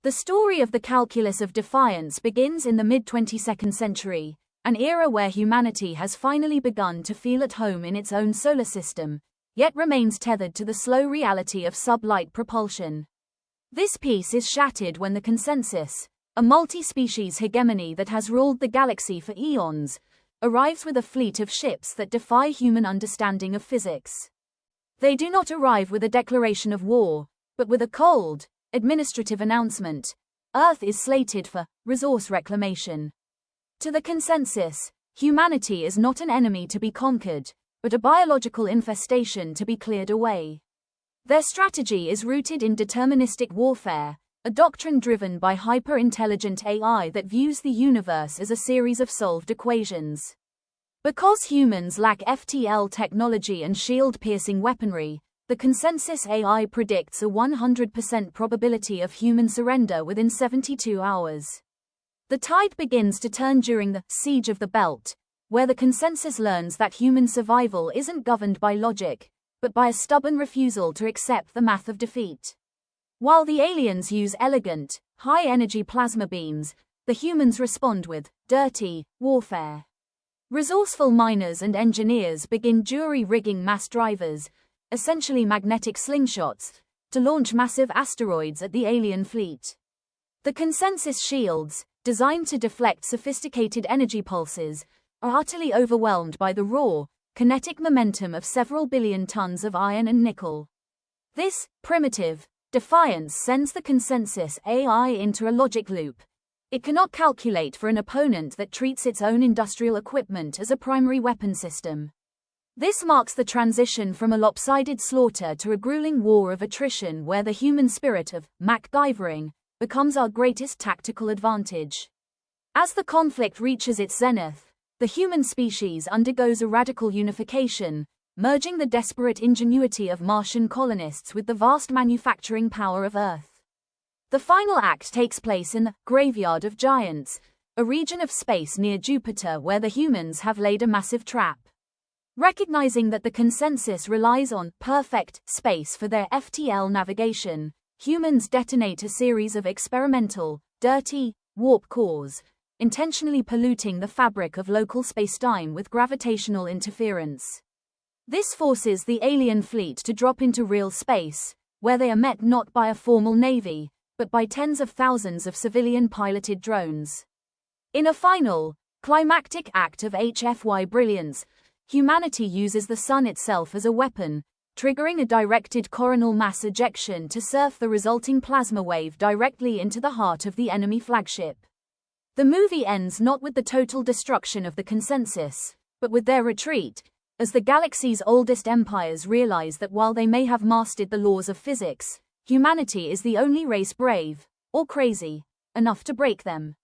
The story of the calculus of defiance begins in the mid-22nd century, an era where humanity has finally begun to feel at home in its own solar system, yet remains tethered to the slow reality of sublight propulsion. This peace is shattered when the consensus, a multi-species hegemony that has ruled the galaxy for eons, arrives with a fleet of ships that defy human understanding of physics. They do not arrive with a declaration of war, but with a cold, administrative announcement: Earth is slated for resource reclamation. To the consensus, humanity is not an enemy to be conquered, but a biological infestation to be cleared away. Their strategy is rooted in deterministic warfare, a doctrine driven by hyper-intelligent AI that views the universe as a series of solved equations. Because humans lack FTL technology and shield-piercing weaponry, the consensus AI predicts a 100% probability of human surrender within 72 hours. The tide begins to turn during the Siege of the Belt, where the consensus learns that human survival isn't governed by logic, but by a stubborn refusal to accept the math of defeat. While the aliens use elegant, high-energy plasma beams, the humans respond with dirty warfare. Resourceful miners and engineers begin jury-rigging mass drivers, essentially magnetic slingshots, to launch massive asteroids at the alien fleet. The consensus shields, designed to deflect sophisticated energy pulses, are utterly overwhelmed by the raw, kinetic momentum of several billion tons of iron and nickel. This primitive defiance sends the consensus AI into a logic loop. It cannot calculate for an opponent that treats its own industrial equipment as a primary weapon system. This marks the transition from a lopsided slaughter to a grueling war of attrition where the human spirit of MacGyvering becomes our greatest tactical advantage. As the conflict reaches its zenith, the human species undergoes a radical unification, merging the desperate ingenuity of Martian colonists with the vast manufacturing power of Earth. The final act takes place in the Graveyard of Giants, a region of space near Jupiter where the humans have laid a massive trap. Recognizing that the consensus relies on perfect space for their FTL navigation, humans detonate a series of experimental, dirty, warp cores, intentionally polluting the fabric of local spacetime with gravitational interference. This forces the alien fleet to drop into real space, where they are met not by a formal navy, but by tens of thousands of civilian-piloted drones. In a final, climactic act of HFY brilliance, humanity uses the sun itself as a weapon, triggering a directed coronal mass ejection to surf the resulting plasma wave directly into the heart of the enemy flagship. The movie ends not with the total destruction of the consensus, but with their retreat, as the galaxy's oldest empires realize that while they may have mastered the laws of physics, humanity is the only race brave, or crazy, enough to break them.